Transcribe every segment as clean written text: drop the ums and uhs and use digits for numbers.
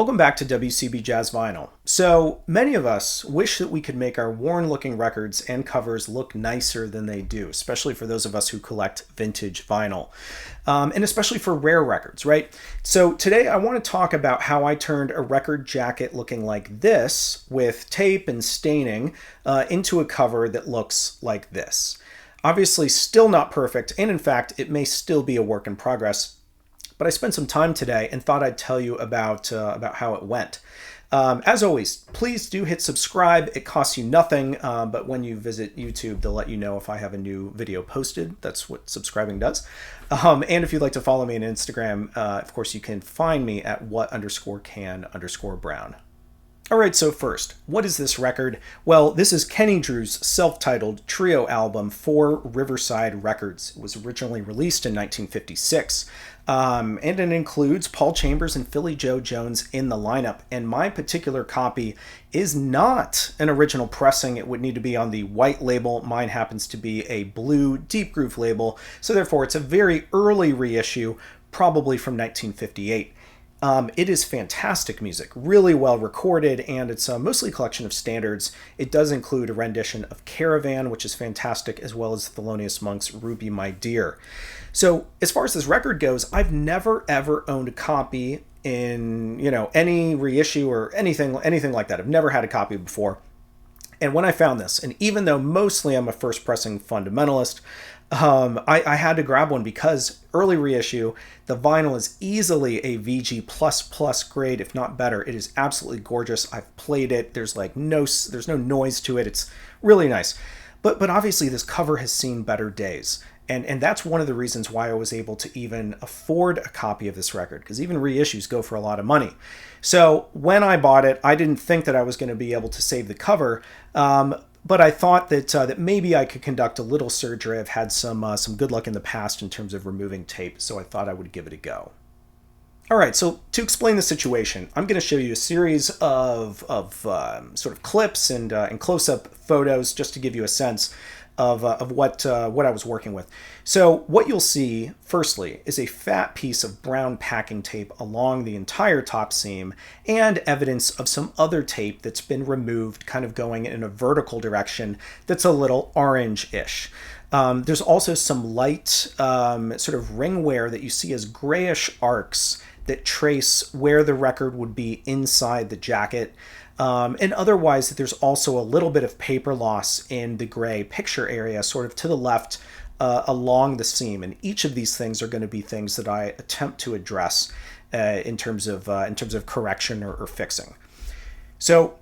Welcome back to WCB Jazz Vinyl. So many of us wish that we could make our worn looking records and covers look nicer than they do, especially for those of us who collect vintage vinyl, and especially for rare records, right? So today I want to talk about how I turned a record jacket looking like this with tape and staining into a cover that looks like this. Obviously still not perfect, and in fact it may still be a work in progress. But I spent some time today and thought I'd tell you about how it went. As always, please do hit subscribe. It costs you nothing, but when you visit YouTube, they'll let you know if I have a new video posted. That's what subscribing does. And if you'd like to follow me on Instagram, of course, you can find me at what_can_brown. All right, so first, what is this record? Well, this is Kenny Drew's self-titled trio album for Riverside Records. It was originally released in 1956, and it includes Paul Chambers and Philly Joe Jones in the lineup. And my particular copy is not an original pressing. It would need to be on the white label. Mine happens to be a blue Deep Groove label, so therefore it's a very early reissue, probably from 1958. It is fantastic music, really well recorded, and it's mostly a collection of standards. It does include a rendition of Caravan, which is fantastic, as well as Thelonious Monk's Ruby My Dear. So as far as this record goes, I've never ever owned a copy in, any reissue or anything like that. I've never had a copy before. And when I found this, and even though mostly I'm a first pressing fundamentalist, I had to grab one because early reissue, the vinyl is easily a VG++ grade, if not better. It is absolutely gorgeous. I've played it. There's no noise to it. It's really nice. But obviously this cover has seen better days. And that's one of the reasons why I was able to even afford a copy of this record, because even reissues go for a lot of money. So when I bought it, I didn't think that I was going to be able to save the cover, but I thought that maybe I could conduct a little surgery. I've had some good luck in the past in terms of removing tape, so I thought I would give it a go. All right, so to explain the situation, I'm going to show you a series of sort of clips and close-up photos just to give you a sense of what I was working with. So what you'll see, firstly, is a fat piece of brown packing tape along the entire top seam and evidence of some other tape that's been removed, kind of going in a vertical direction that's a little orange-ish. There's also some light sort of ring wear that you see as grayish arcs that trace where the record would be inside the jacket. And otherwise, there's also a little bit of paper loss in the gray picture area, sort of to the left along the seam. And each of these things are going to be things that I attempt to address in terms of correction or fixing. So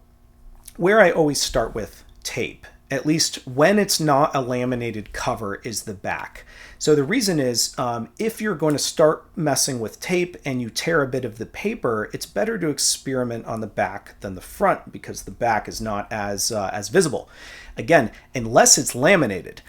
where I always start with tape, at least when it's not a laminated cover, is the back. So the reason is if you're going to start messing with tape and you tear a bit of the paper, it's better to experiment on the back than the front because the back is not as visible. Again, unless it's laminated,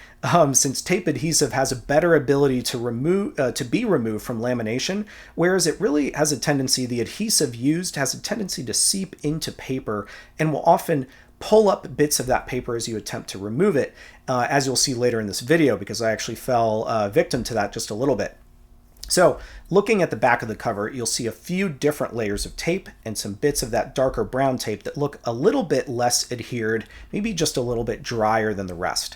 since tape adhesive has a better ability to be removed from lamination, whereas it really has a tendency, the adhesive used has a tendency to seep into paper and will often pull up bits of that paper as you attempt to remove it, as you'll see later in this video, because I actually fell victim to that just a little bit. So looking at the back of the cover, you'll see a few different layers of tape and some bits of that darker brown tape that look a little bit less adhered, maybe just a little bit drier than the rest.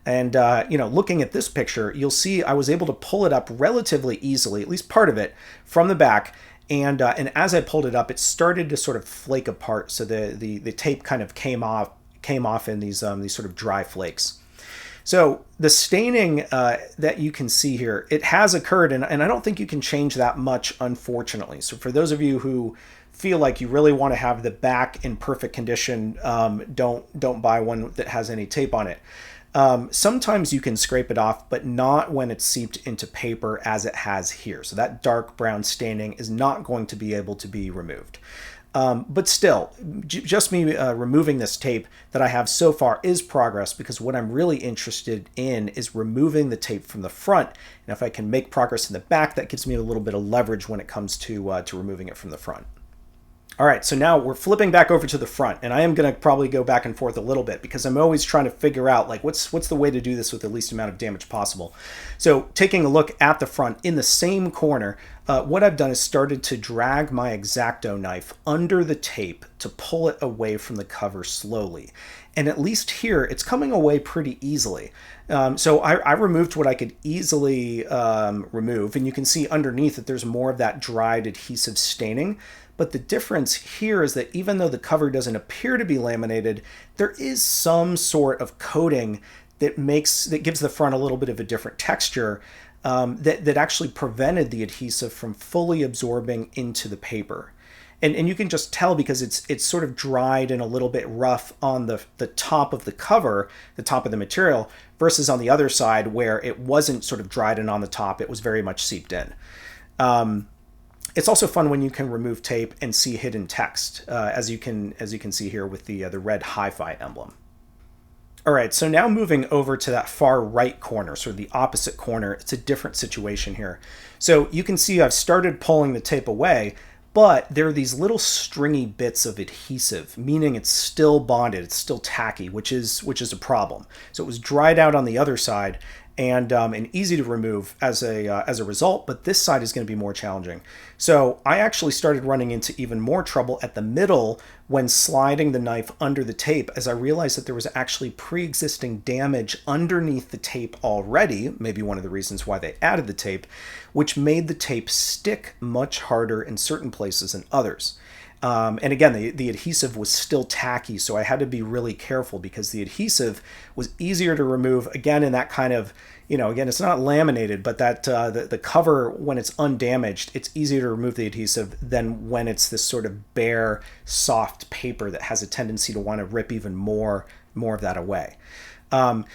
And, looking at this picture, you'll see I was able to pull it up relatively easily, at least part of it, from the back. And as I pulled it up, it started to sort of flake apart. So the tape kind of came off in these sort of dry flakes. So the staining that you can see here, it has occurred, and I don't think you can change that much, unfortunately. So for those of you who feel like you really want to have the back in perfect condition, don't buy one that has any tape on it. Sometimes you can scrape it off, but not when it's seeped into paper as it has here. So that dark brown staining is not going to be able to be removed. But still, just me removing this tape that I have so far is progress, because what I'm really interested in is removing the tape from the front. And if I can make progress in the back, that gives me a little bit of leverage when it comes to removing it from the front. All right, so now we're flipping back over to the front, and I am going to probably go back and forth a little bit because I'm always trying to figure out like what's the way to do this with the least amount of damage possible. So taking a look at the front, in the same corner, what I've done is started to drag my X-Acto knife under the tape to pull it away from the cover slowly. And at least here, it's coming away pretty easily. So I removed what I could easily remove, and you can see underneath that there's more of that dried adhesive staining. But the difference here is that even though the cover doesn't appear to be laminated, there is some sort of coating that gives the front a little bit of a different texture, that actually prevented the adhesive from fully absorbing into the paper. And you can just tell because it's sort of dried and a little bit rough on the top of the cover, the top of the material, versus on the other side where it wasn't sort of dried and on the top, it was very much seeped in. It's also fun when you can remove tape and see hidden text, as you can see here with the red hi-fi emblem. All right, so now moving over to that far right corner, sort of the opposite corner, it's a different situation here. So you can see I've started pulling the tape away, but there are these little stringy bits of adhesive, meaning it's still bonded, it's still tacky, which is a problem. So it was dried out on the other side and easy to remove as a result, but this side is going to be more challenging. So I actually started running into even more trouble at the middle when sliding the knife under the tape, as I realized that there was actually pre-existing damage underneath the tape already, maybe one of the reasons why they added the tape, which made the tape stick much harder in certain places than others. And again, the adhesive was still tacky, so I had to be really careful because the adhesive was easier to remove, again, in that kind of, again, it's not laminated, but that the cover, when it's undamaged, it's easier to remove the adhesive than when it's this sort of bare, soft paper that has a tendency to want to rip even more of that away.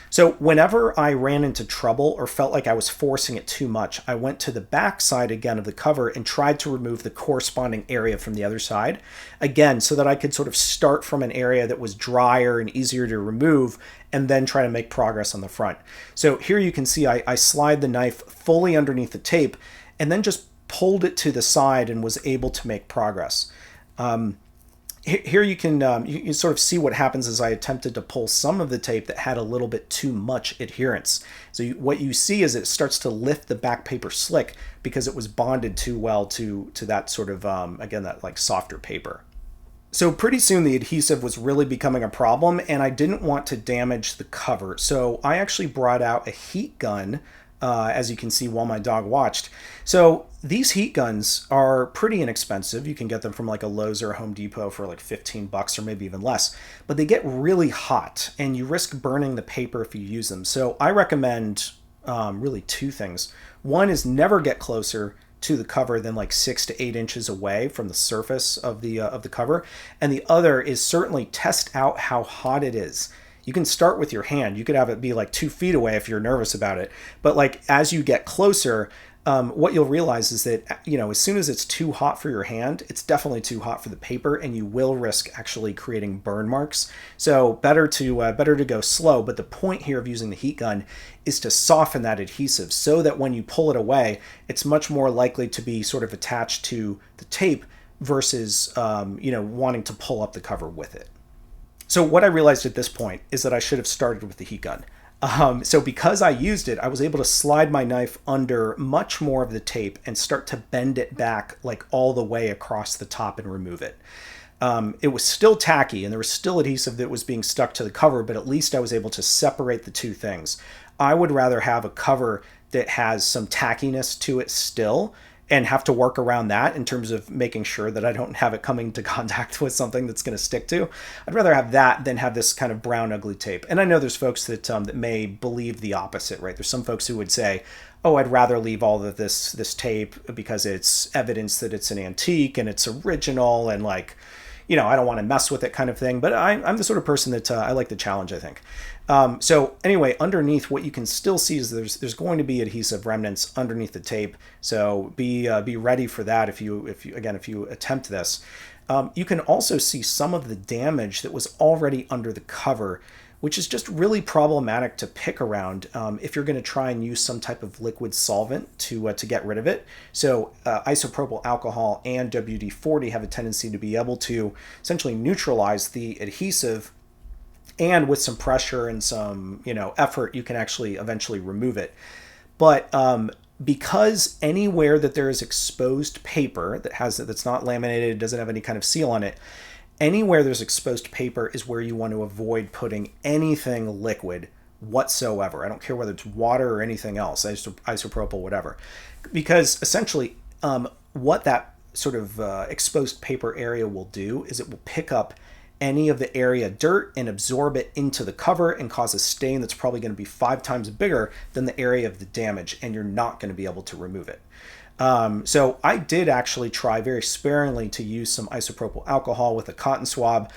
So whenever I ran into trouble or felt like I was forcing it too much, I went to the back side again of the cover and tried to remove the corresponding area from the other side, again, so that I could sort of start from an area that was drier and easier to remove and then try to make progress on the front. So here you can see I slide the knife fully underneath the tape and then just pulled it to the side and was able to make progress. Here you can you sort of see what happens as I attempted to pull some of the tape that had a little bit too much adherence. So what you see is it starts to lift the back paper slick because it was bonded too well to that sort of, again, that like softer paper. So pretty soon the adhesive was really becoming a problem and I didn't want to damage the cover. So I actually brought out a heat gun, as you can see while my dog watched. So these heat guns are pretty inexpensive. You can get them from like a Lowe's or a Home Depot for like $15 or maybe even less, but they get really hot and you risk burning the paper if you use them. So I recommend really two things. One is never get closer to the cover than like 6 to 8 inches away from the surface of the cover. And the other is certainly test out how hot it is. You can start with your hand. You could have it be like 2 feet away if you're nervous about it. But like as you get closer, what you'll realize is that, as soon as it's too hot for your hand, it's definitely too hot for the paper and you will risk actually creating burn marks. So better to go slow. But the point here of using the heat gun is to soften that adhesive so that when you pull it away, it's much more likely to be sort of attached to the tape versus, wanting to pull up the cover with it. So what I realized at this point is that I should have started with the heat gun. So because I used it, I was able to slide my knife under much more of the tape and start to bend it back like all the way across the top and remove it. It was still tacky and there was still adhesive that was being stuck to the cover, but at least I was able to separate the two things. I would rather have a cover that has some tackiness to it still and have to work around that in terms of making sure that I don't have it coming into contact with something that's going to stick to. I'd rather have that than have this kind of brown, ugly tape. And I know there's folks that may believe the opposite, right? There's some folks who would say, oh, I'd rather leave all of this tape because it's evidence that it's an antique and it's original and like, I don't want to mess with it kind of thing. But I'm the sort of person that I like the challenge, I think. So anyway, underneath what you can still see is there's going to be adhesive remnants underneath the tape. So be ready for that if you attempt this. You can also see some of the damage that was already under the cover, which is just really problematic to pick around if you're going to try and use some type of liquid solvent to get rid of it. So isopropyl alcohol and WD-40 have a tendency to be able to essentially neutralize the adhesive, and with some pressure and some effort, you can actually eventually remove it. But Because anywhere that there is exposed paper that's not laminated, doesn't have any kind of seal on it, anywhere there's exposed paper is where you want to avoid putting anything liquid whatsoever. I don't care whether it's water or anything else, isopropyl, whatever. Because essentially, what that sort of exposed paper area will do is it will pick up any of the area dirt and absorb it into the cover and cause a stain that's probably going to be 5 times bigger than the area of the damage, and you're not going to be able to remove it. So I did actually try very sparingly to use some isopropyl alcohol with a cotton swab,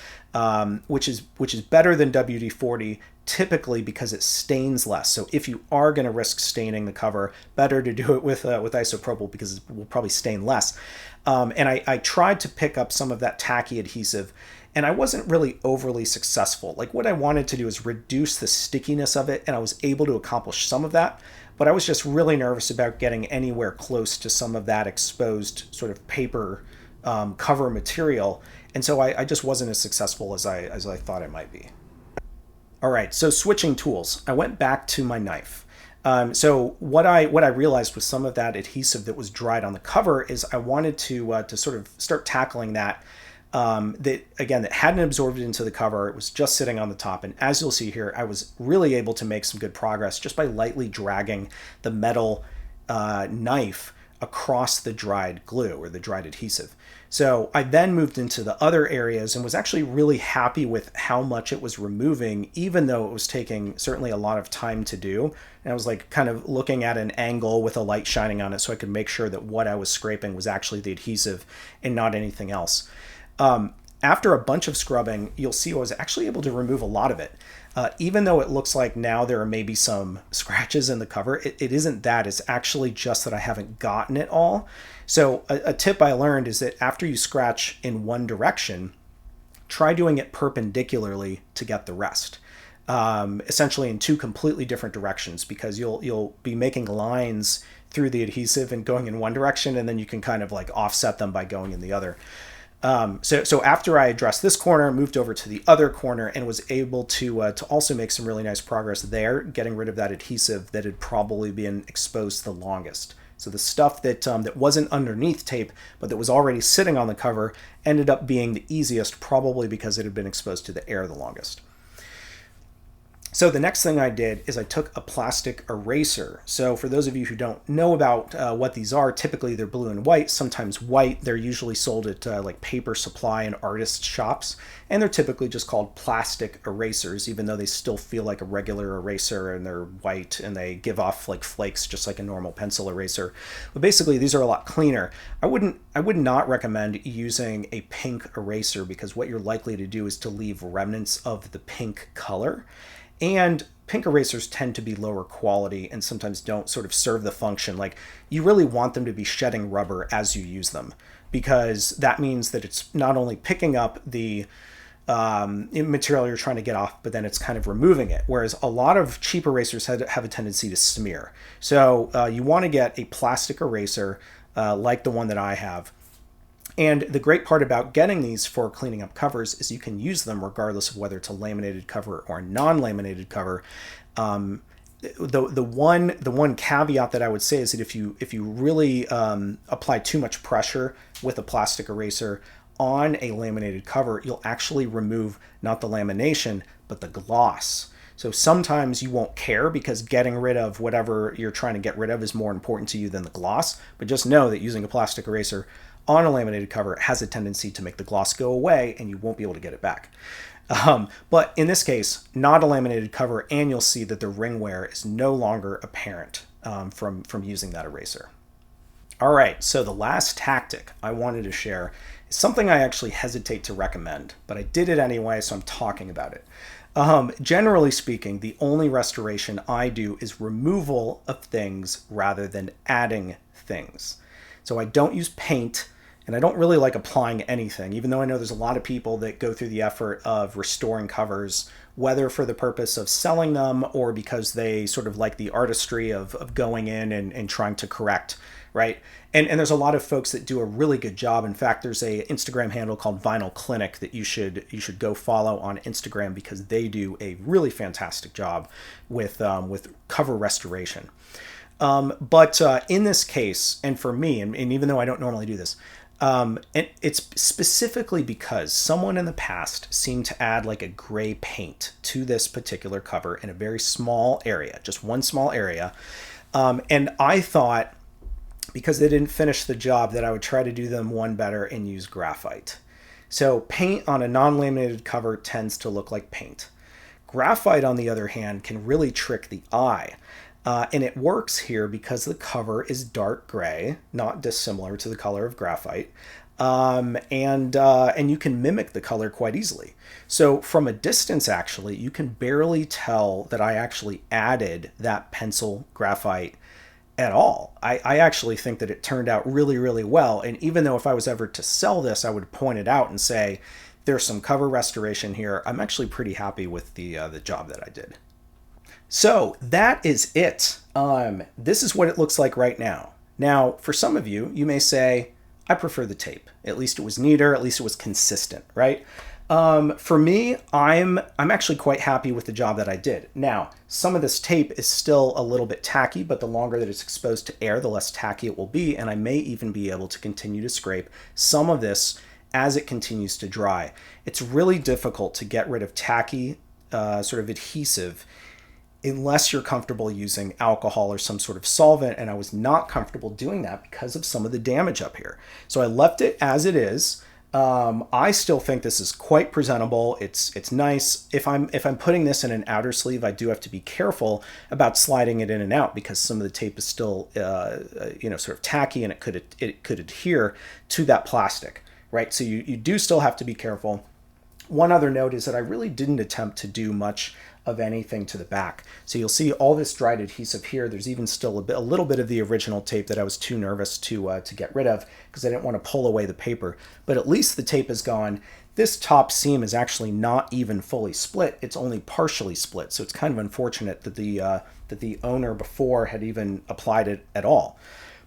which is better than WD-40 typically because it stains less. So if you are going to risk staining the cover, better to do it with isopropyl because it will probably stain less. And I tried to pick up some of that tacky adhesive, and I wasn't really overly successful. Like, what I wanted to do is reduce the stickiness of it, and I was able to accomplish some of that, but I was just really nervous about getting anywhere close to some of that exposed sort of paper cover material, and so I just wasn't as successful as I thought I might be. All right, so switching tools. I went back to my knife. So what I realized with some of that adhesive that was dried on the cover is I wanted to sort of start tackling that. That hadn't absorbed into the cover. It was just sitting on the top. And as you'll see here, I was really able to make some good progress just by lightly dragging the metal knife across the dried glue or the dried adhesive. So I then moved into the other areas and was actually really happy with how much it was removing, even though it was taking certainly a lot of time to do. And I was like kind of looking at an angle with a light shining on it so I could make sure that what I was scraping was actually the adhesive and not anything else. After a bunch of scrubbing, you'll see I was actually able to remove a lot of it. Even though it looks like now there are maybe some scratches in the cover, it isn't that. It's actually just that I haven't gotten it all. So a tip I learned is that after you scratch in one direction, try doing it perpendicularly to get the rest. Essentially in 2 completely different directions, because you'll be making lines through the adhesive and going in one direction, and then you can kind of like offset them by going in the other. So after I addressed this corner, moved over to the other corner and was able to also make some really nice progress there, getting rid of that adhesive that had probably been exposed the longest. So the stuff that wasn't underneath tape, but that was already sitting on the cover, ended up being the easiest, probably because it had been exposed to the air the longest. So the next thing I did is I took a plastic eraser. So for those of you who don't know about what these are, typically they're blue and white, sometimes white. They're usually sold at like paper supply and artist shops, and they're typically just called plastic erasers, even though they still feel like a regular eraser and they're white and they give off like flakes just like a normal pencil eraser. But basically these are a lot cleaner. I would not recommend using a pink eraser because what you're likely to do is to leave remnants of the pink color. And pink erasers tend to be lower quality and sometimes don't sort of serve the function. Like, you really want them to be shedding rubber as you use them, because that means that it's not only picking up the material you're trying to get off, but then it's kind of removing it. Whereas a lot of cheap erasers have a tendency to smear. So you want to get a plastic eraser like the one that I have. And the great part about getting these for cleaning up covers is you can use them regardless of whether it's a laminated cover or a non-laminated cover. The one caveat that I would say is that if you really apply too much pressure with a plastic eraser on a laminated cover, you'll actually remove not the lamination but the gloss. So sometimes you won't care because getting rid of whatever you're trying to get rid of is more important to you than the gloss. But just know that using a plastic eraser on a laminated cover has a tendency to make the gloss go away and you won't be able to get it back. But in this case, not a laminated cover, and you'll see that the ring wear is no longer apparent from using that eraser. All right, so the last tactic I wanted to share is something I actually hesitate to recommend, but I did it anyway, so I'm talking about it. Generally speaking, the only restoration I do is removal of things rather than adding things. So I don't use paint, and I don't really like applying anything, even though I know there's a lot of people that go through the effort of restoring covers, whether for the purpose of selling them or because they sort of like the artistry of going in and trying to correct, right? And there's a lot of folks that do a really good job. In fact, there's a Instagram handle called Vinyl Clinic that you should go follow on Instagram, because they do a really fantastic job with cover restoration. But in this case, and for me, and even though I don't normally do this, and it's specifically because someone in the past seemed to add like a gray paint to this particular cover in a very small area, just one small area. And I thought, because they didn't finish the job, that I would try to do them one better and use graphite. So paint on a non-laminated cover tends to look like paint. Graphite, on the other hand, can really trick the eye. And it works here because the cover is dark gray, not dissimilar to the color of graphite. And you can mimic the color quite easily. So from a distance, actually, you can barely tell that I actually added that pencil graphite at all. I actually think that it turned out really, really well. And even though if I was ever to sell this, I would point it out and say, there's some cover restoration here, I'm actually pretty happy with the job that I did. So that is it. This is what it looks like right now. Now, for some of you, you may say, I prefer the tape. At least it was neater, at least it was consistent, right? For me, I'm actually quite happy with the job that I did. Now, some of this tape is still a little bit tacky, but the longer that it's exposed to air, the less tacky it will be, and I may even be able to continue to scrape some of this as it continues to dry. It's really difficult to get rid of tacky sort of adhesive unless you're comfortable using alcohol or some sort of solvent, and I was not comfortable doing that because of some of the damage up here. So I left it as it is. I still think this is quite presentable. It's nice. If I'm putting this in an outer sleeve, I do have to be careful about sliding it in and out because some of the tape is still sort of tacky, and it could adhere to that plastic, right? So you do still have to be careful. One other note is that I really didn't attempt to do much of anything to the back. So you'll see all this dried adhesive here. There's even still a little bit of the original tape that I was too nervous to get rid of because I didn't want to pull away the paper. But at least the tape is gone. This top seam is actually not even fully split. It's only partially split. So it's kind of unfortunate that the owner before had even applied it at all.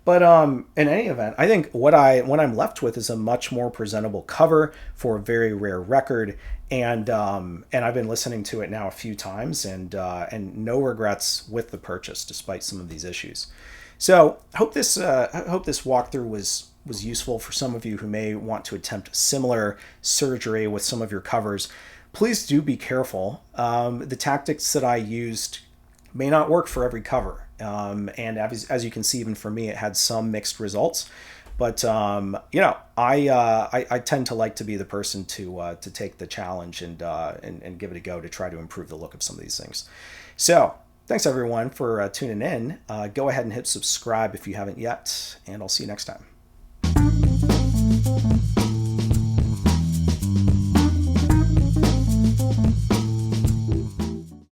But in any event, I think what I'm left with is a much more presentable cover for a very rare record, and I've been listening to it now a few times, and no regrets with the purchase despite some of these issues. So I hope this walkthrough was useful for some of you who may want to attempt similar surgery with some of your covers. Please do be careful. The tactics that I used may not work for every cover. And as you can see, even for me, it had some mixed results. But I tend to like to be the person to take the challenge and give it a go to try to improve the look of some of these things. So thanks everyone for tuning in. Go ahead and hit subscribe if you haven't yet, and I'll see you next time.